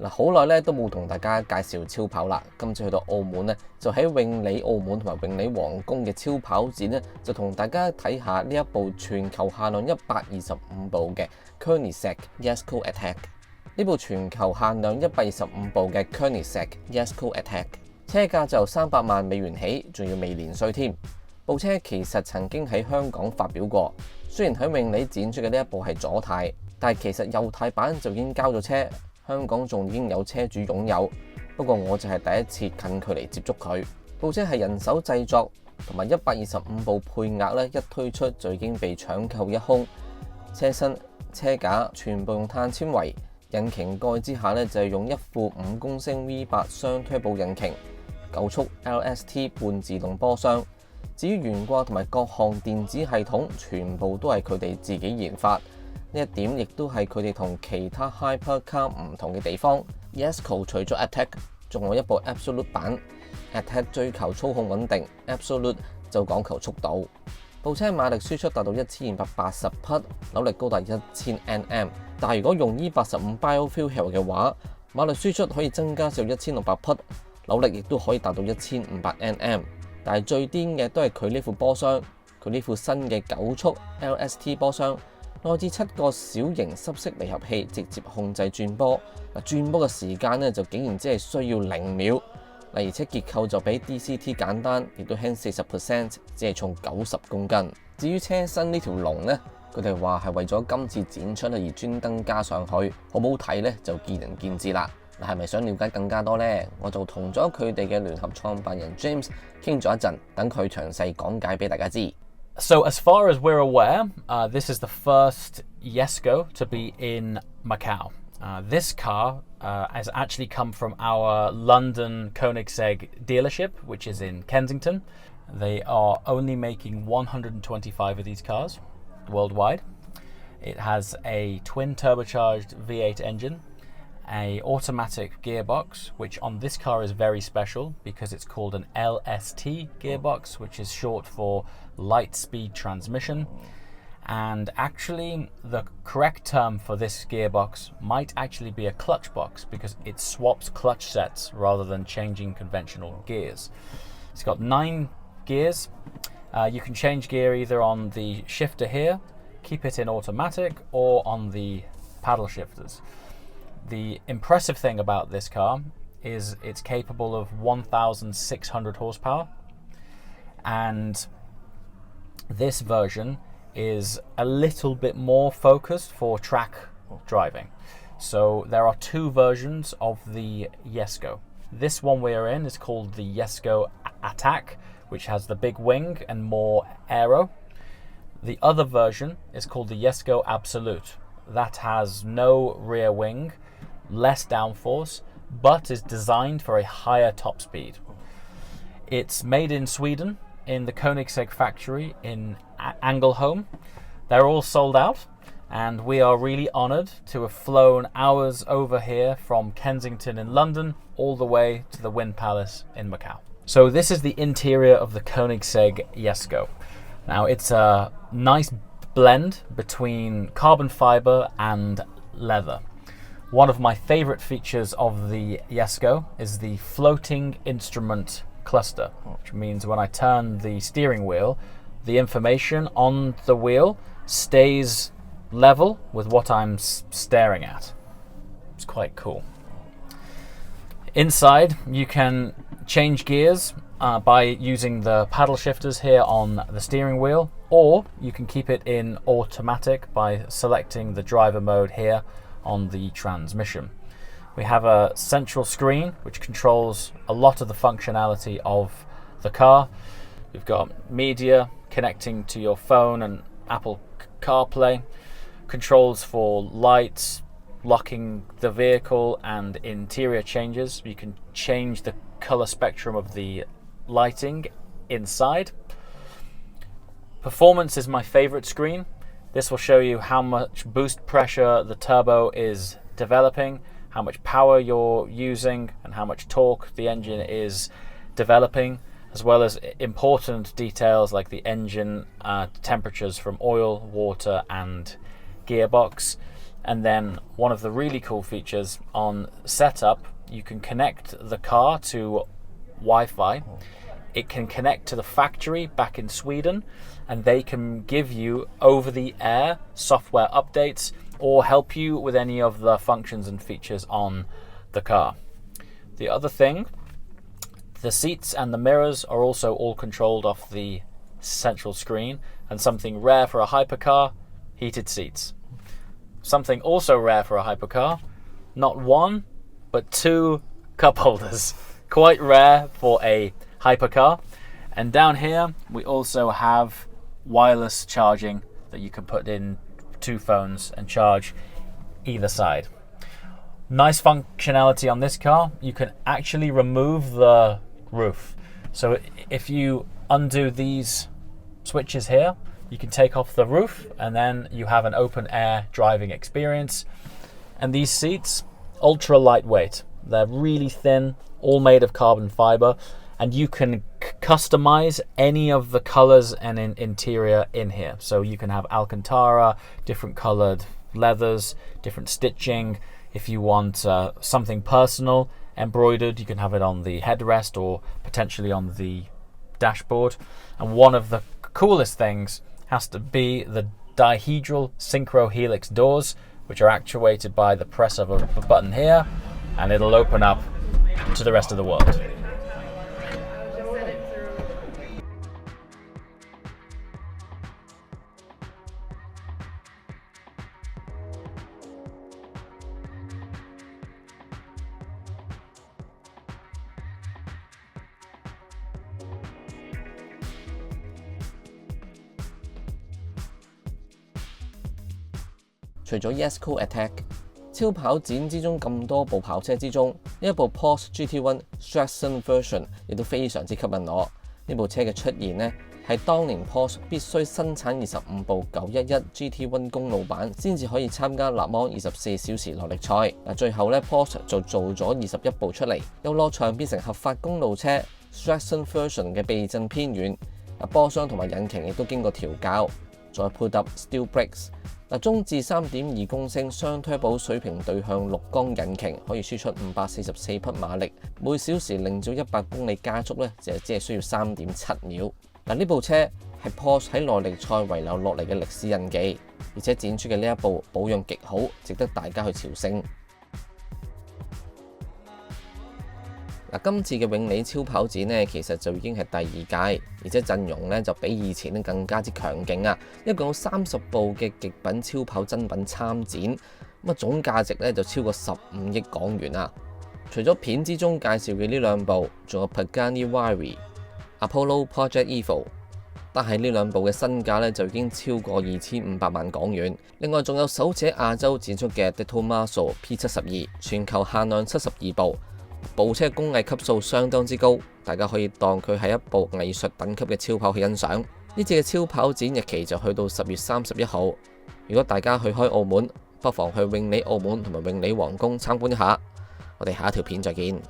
嗱，好耐咧都冇同大家介紹超跑啦。今次去到澳門咧，就喺永利澳門同埋永利皇宮嘅超跑展咧，就同大家睇下呢一部全球限量125部嘅 Koenigsegg Jesko Attack。呢部全球限量125部嘅 Koenigsegg Jesko Attack， 車價就300萬美元起，仲要未連稅添。部車其實曾經喺香港發表過，雖然喺永利展出嘅呢一部係左軚，但係其實右軚版就已經交咗車。香港仲已經有車主擁有，不過我就係第一次近距離接觸佢。部車係人手製作，同埋125部配額咧，一推出就已經被搶購一空。車身、車架全部用碳纖維，引擎蓋之下咧就係用一副5公升 V8 雙 turbo 引擎，9速 LST 半自動波箱。至於懸掛同埋各項電子系統，全部都係佢哋自己研發。呢一點亦都係佢哋同其他 hypercar 唔同嘅地方。Jesko 除咗 Attack， 仲有一部 Absolute 版。Attack 追求操控穩定 ，Absolute 就講求速度。部車馬力輸出達到1280匹，扭力高達1000 Nm。但係如果用 E85 Biofuel Cell 嘅話，馬力輸出可以增加至1600匹，扭力亦都可以達到1500 Nm。但係最癲嘅都係佢呢副波箱，佢呢副新嘅9速 LST 波箱。內置7個小型濕式離合器，直接控制轉波。轉波嘅時間咧就竟然只係需要0秒。而且結構就比 DCT 簡單，亦都輕40%，只係重90公斤。至於車身呢條龍呢，佢哋話係為咗今次展出而專登加上去，好唔好睇呢？就見仁見智啦。係咪想了解更加多呢？我就同咗佢哋嘅聯合創辦人 James 傾咗一陣，等佢詳細講解俾大家知。So as far as we're aware, this is the first Jesko to be in Macau. This car has actually come from our London Koenigsegg dealership, which is in Kensington. They are only making 125 of these cars worldwide. It has a twin turbocharged V8 engine, an automatic gearbox, which on this car is very special because it's called an LST gearbox, which is short for light speed transmission. And actually the correct term for this gearbox might actually be a clutch box because it swaps clutch sets rather than changing conventional gears. It's got 9 gears. You can change gear either on the shifter here, keep it in automatic, or on the paddle shifters. The impressive thing about this car is it's capable of 1,600 horsepower, and this version is a little bit more focused for track driving. So there are 2 versions of the Jesko. This one we are in is called the Jesko Attack, which has the big wing and more aero. The other version is called the Jesko Absolute. That has no rear wing, less downforce, but is designed for a higher top speed. It's made in Sweden, in the Koenigsegg factory in Ängelholm. They're all sold out, and we are really honoured to have flown hours over here from Kensington in London all the way to the Wind Palace in Macau. So this is the interior of the Koenigsegg Jesko. Now it's a nice blend between carbon fibre and leather. One of my favourite features of the Jesko is the floating instrument cluster, which means when I turn the steering wheel, the information on the wheel stays level with what I'm staring at. It's quite cool. Inside, you can change gears by using the paddle shifters here on the steering wheel, or you can keep it in automatic by selecting the driver mode here on the transmission. We have a central screen which controls a lot of the functionality of the car. We've got media connecting to your phone and Apple CarPlay, controls for lights, locking the vehicle, and interior changes. You can change the color spectrum of the lighting inside. Performance is my favorite screen. This will show you how much boost pressure the turbo is developing, how much power you're using, and how much torque the engine is developing, as well as important details like the engine temperatures from oil, water, and gearbox. And then one of the really cool features on setup, you can connect the car to Wi-Fi. It can connect to the factory back in Sweden, and they can give you over-the-air software updates or help you with any of the functions and features on the car. The other thing, the seats and the mirrors are also all controlled off the central screen, and something rare for a hypercar, heated seats. Something also rare for a hypercar, not one, but 2 cup holders. Quite rare for a hypercar. And down here, we also have wireless charging that you can put in 2 phones and charge either side. Nice functionality on this car. You can actually remove the roof. So if you undo these switches here, you can take off the roof and then you have an open air driving experience. And these seats, ultra lightweight. They're really thin, all made of carbon fiber, and you can customize any of the colors and interior in here. So you can have Alcantara, different colored leathers, different stitching. If you want something personal, embroidered, you can have it on the headrest or potentially on the dashboard. And one of the coolest things has to be the dihedral synchro helix doors, which are actuated by the press of a button here, and it'll open up to the rest of the world.除咗 Jesko Attack 超跑展之中咁多部跑車之中，呢一部 Porsche GT1 Strassenversion 亦都非常之吸引我。呢部車嘅出現呢，係當年 Porsche 必須生產25部911 GT1 公路版先至可以參加勒芒24小時耐力賽。最後呢 Porsche 就做咗21部出嚟，由落場變成合法公路車。Strassenversion 嘅避震偏軟，波箱同埋引擎亦都經過調校，再配搭 Steel Brakes。中置 3.2 公升雙 turbo 水平對向6缸引擎，可以輸出544匹馬力，每小時0到100公里加速呢，只係需要 3.7 秒。呢部車係 Porsche 喺耐力賽遺留落嚟嘅歷史印記，而且展出嘅呢一部保養極好，值得大家去朝聖。今次嘅永利超跑展呢，其實就已經係第2屆，而且陣容呢就比以前更加之強勁啊！一共有30部嘅極品超跑真品參展，總價值呢就超過15億港元啊！除咗片之中介紹嘅呢2部，仲有 Pagani Huayra、Apollo Project Evo， 但係呢2部嘅身價呢就已經超過2500萬港元。另外仲有首次喺亞洲展出嘅 的厲害之處 P72， 全球限量72部。部車工藝級數相當之高，大家可以當佢係一部藝術等級嘅超跑去欣賞。呢次嘅超跑展日期就去到10月31號。如果大家去開澳門，不妨去永利澳門同埋永利皇宮參觀一下。我哋下一條片再見。